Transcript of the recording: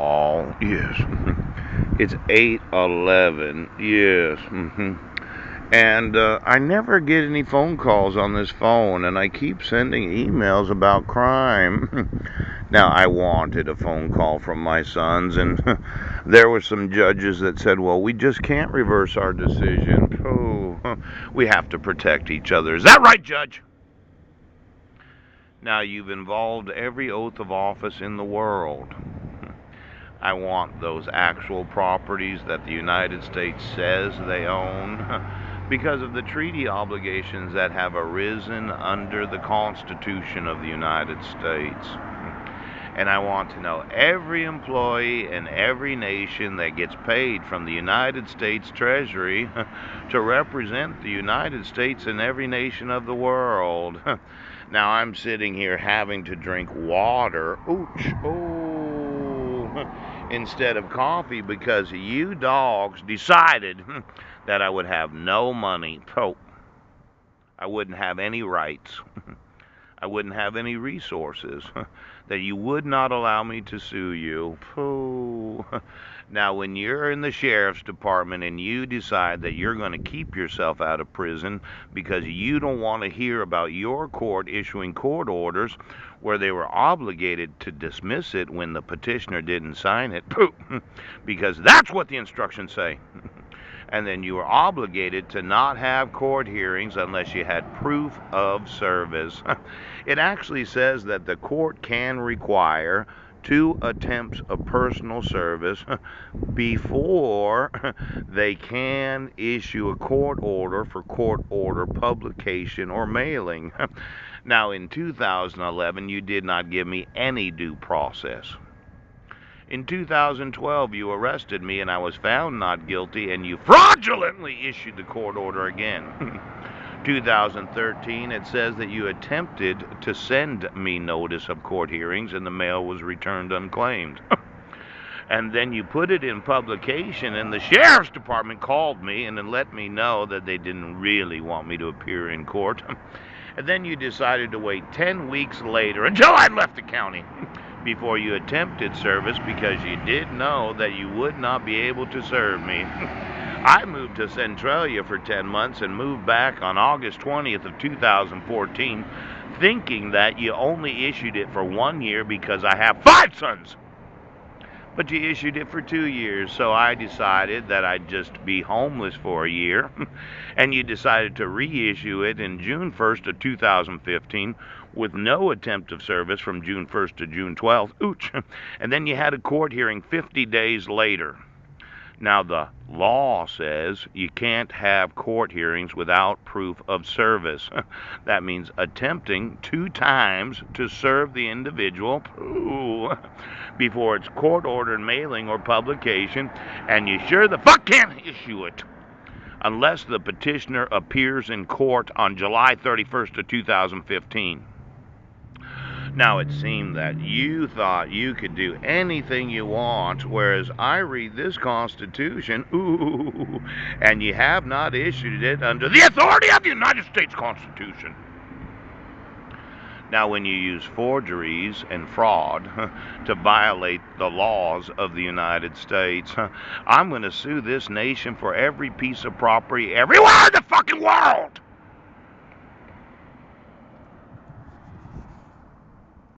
all. Yes. It's 8:11. Yes. And I never get any phone calls on this phone, and I keep sending emails about crime. Now, I wanted a phone call from my sons, and there were some judges that said, well, we just can't reverse our decision. Oh, we have to protect each other. Is that right, Judge? Now, you've involved every oath of office in the world. I want those actual properties that the United States says they own because of the treaty obligations that have arisen under the Constitution of the United States. And I want to know every employee in every nation that gets paid from the United States Treasury to represent the United States in every nation of the world. Now I'm sitting here having to drink water. Ouch. Oh. Instead of coffee because you dogs decided that I would have no money. Oh, I wouldn't have any rights. I wouldn't have any resources. That you would not allow me to sue you. Pooh. Now, when you're in the sheriff's department and you decide that you're going to keep yourself out of prison because you don't want to hear about your court issuing court orders where they were obligated to dismiss it when the petitioner didn't sign it, pooh, because that's what the instructions say. And then you were obligated to not have court hearings unless you had proof of service. It actually says that the court can require 2 attempts of personal service before they can issue a court order for court order publication or mailing. Now, in 2011, you did not give me any due process. In 2012, you arrested me and I was found not guilty, and you fraudulently issued the court order again. 2013, it says that you attempted to send me notice of court hearings and the mail was returned unclaimed. And then you put it in publication, and the sheriff's department called me and then let me know that they didn't really want me to appear in court. And then you decided to wait 10 weeks later until I left the county before you attempted service because you did know that you would not be able to serve me. I moved to Centralia for 10 months and moved back on August 20th of 2014, thinking that you only issued it for 1 year because I have 5 sons. But you issued it for 2 years, so I decided that I'd just be homeless for a year. And you decided to reissue it in June 1st of 2015 with no attempt of service from June 1st to June 12th. Ouch. And then you had a court hearing 50 days later. Now, the law says you can't have court hearings without proof of service. That means attempting 2 times to serve the individual before it's court-ordered mailing or publication, and you sure the fuck can't issue it unless the petitioner appears in court on July 31st of 2015. Now, it seemed that you thought you could do anything you want, whereas I read this Constitution, and you have not issued it under the authority of the United States Constitution. Now, when you use forgeries and fraud to violate the laws of the United States, I'm going to sue this nation for every piece of property everywhere in the fucking world.